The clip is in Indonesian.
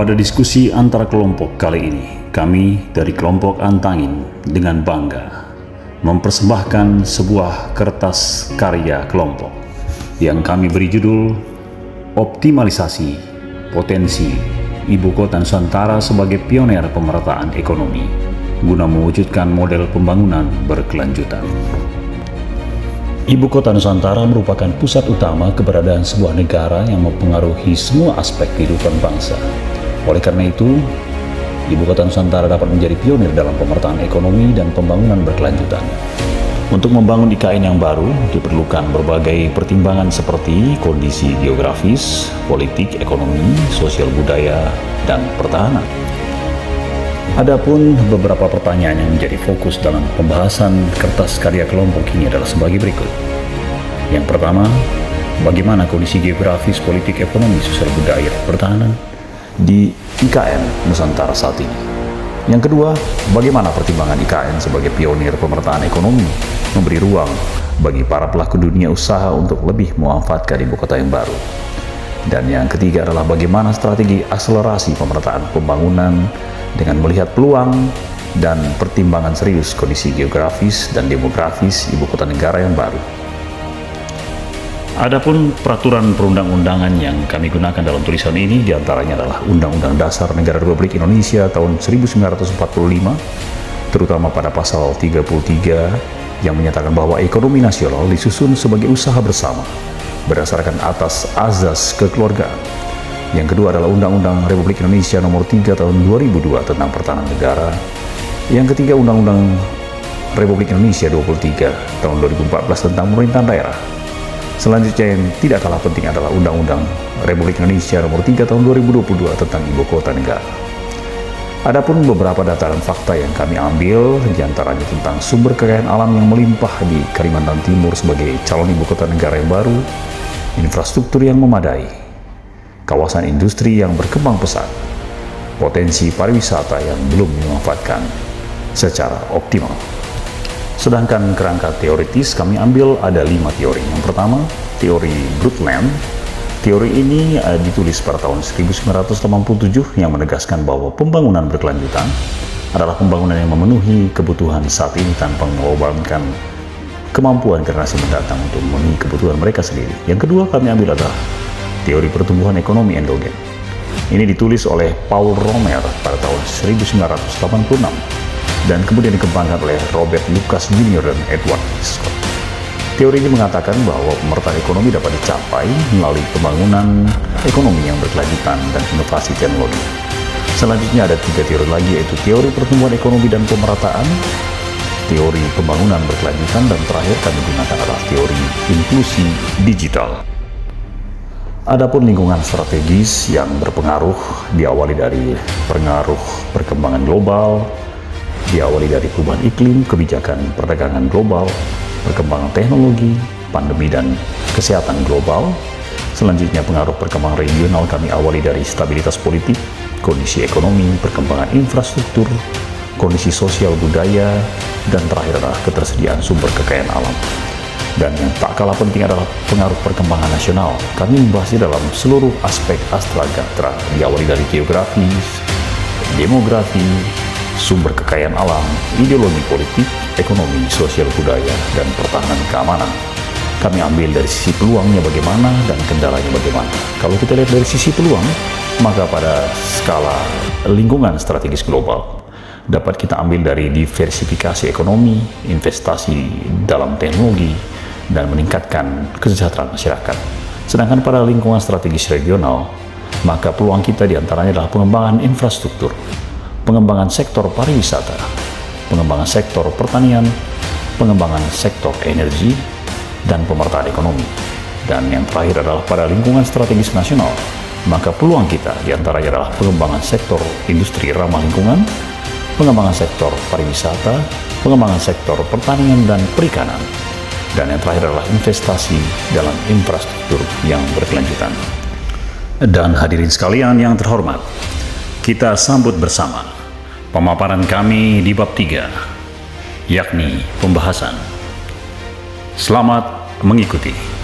Pada diskusi antara kelompok kali ini, kami dari kelompok Antangin dengan bangga mempersembahkan sebuah kertas karya kelompok yang kami beri judul Optimalisasi Potensi Ibu Kota Nusantara sebagai Pioner Pemerataan Ekonomi guna mewujudkan model pembangunan berkelanjutan. Ibu Kota Nusantara merupakan pusat utama keberadaan sebuah negara yang mempengaruhi semua aspek kehidupan bangsa. Oleh karena itu, Ibu Kota Nusantara dapat menjadi pionir dalam pemerataan ekonomi dan pembangunan berkelanjutan. Untuk membangun IKN yang baru, diperlukan berbagai pertimbangan seperti kondisi geografis, politik, ekonomi, sosial budaya, dan pertahanan. Adapun beberapa pertanyaan yang menjadi fokus dalam pembahasan kertas karya kelompok ini adalah sebagai berikut. Yang pertama, bagaimana kondisi geografis, politik, ekonomi, sosial budaya, dan pertahanan di IKN Nusantara saat ini. Yang kedua, bagaimana pertimbangan IKN sebagai pionir pemerataan ekonomi memberi ruang bagi para pelaku dunia usaha untuk lebih memanfaatkan ibu kota yang baru. Dan yang ketiga adalah bagaimana strategi akselerasi pemerataan pembangunan dengan melihat peluang dan pertimbangan serius kondisi geografis dan demografis ibu kota negara yang baru. Adapun peraturan perundang-undangan yang kami gunakan dalam tulisan ini diantaranya adalah Undang-Undang Dasar Negara Republik Indonesia tahun 1945, terutama pada pasal 33 yang menyatakan bahwa ekonomi nasional disusun sebagai usaha bersama berdasarkan atas azas kekeluargaan. Yang kedua adalah Undang-Undang Republik Indonesia Nomor 3 tahun 2002 tentang Pertahanan Negara. Yang ketiga Undang-Undang Republik Indonesia 23 tahun 2014 tentang Pemerintahan Daerah. Selanjutnya yang tidak kalah penting adalah Undang-Undang Republik Indonesia Nomor 3 tahun 2022 tentang Ibu Kota Negara. Adapun beberapa data dan fakta yang kami ambil diantaranya tentang sumber kekayaan alam yang melimpah di Kalimantan Timur sebagai calon ibu kota negara yang baru, infrastruktur yang memadai, kawasan industri yang berkembang pesat, potensi pariwisata yang belum dimanfaatkan secara optimal. Sedangkan kerangka teoritis kami ambil ada 5 teori. Yang pertama, teori Brundtland. Teori ini ditulis pada tahun 1987 yang menegaskan bahwa pembangunan berkelanjutan adalah pembangunan yang memenuhi kebutuhan saat ini tanpa mengorbankan kemampuan generasi mendatang untuk memenuhi kebutuhan mereka sendiri. Yang kedua kami ambil adalah teori pertumbuhan ekonomi endogen. Ini ditulis oleh Paul Romer pada tahun 1986 dan kemudian dikembangkan oleh Robert Lucas Jr. dan Edward Scott. Teori ini mengatakan bahwa pemerataan ekonomi dapat dicapai melalui pembangunan ekonomi yang berkelanjutan dan inovasi teknologi. Selanjutnya ada 3 teori lagi, yaitu teori pertumbuhan ekonomi dan pemerataan, teori pembangunan berkelanjutan, dan terakhir kami gunakan adalah teori inklusi digital. Adapun lingkungan strategis yang berpengaruh diawali dari pengaruh perkembangan global, diawali dari perubahan iklim, kebijakan perdagangan global, perkembangan teknologi, pandemi dan kesehatan global. Selanjutnya pengaruh perkembangan regional kami awali dari stabilitas politik, kondisi ekonomi, perkembangan infrastruktur, kondisi sosial budaya, dan terakhir adalah ketersediaan sumber kekayaan alam. Dan yang tak kalah penting adalah pengaruh perkembangan nasional. Kami membahasnya dalam seluruh aspek astragatra, diawali dari geografis, demografi, sumber kekayaan alam, ideologi politik, ekonomi, sosial budaya, dan pertahanan keamanan. Kami ambil dari sisi peluangnya bagaimana dan kendalanya bagaimana. Kalau kita lihat dari sisi peluang, maka pada skala lingkungan strategis global dapat kita ambil dari diversifikasi ekonomi, investasi dalam teknologi, dan meningkatkan kesejahteraan masyarakat. Sedangkan pada lingkungan strategis regional, maka peluang kita diantaranya adalah pengembangan infrastruktur, pengembangan sektor pariwisata, pengembangan sektor pertanian, pengembangan sektor energi, dan pemerataan ekonomi. Dan yang terakhir adalah pada lingkungan strategis nasional, maka peluang kita diantaranya adalah pengembangan sektor industri ramah lingkungan, pengembangan sektor pariwisata, pengembangan sektor pertanian dan perikanan, dan yang terakhir adalah investasi dalam infrastruktur yang berkelanjutan. Dan hadirin sekalian yang terhormat, kita sambut bersama pemaparan kami di bab 3, yakni pembahasan. Selamat mengikuti.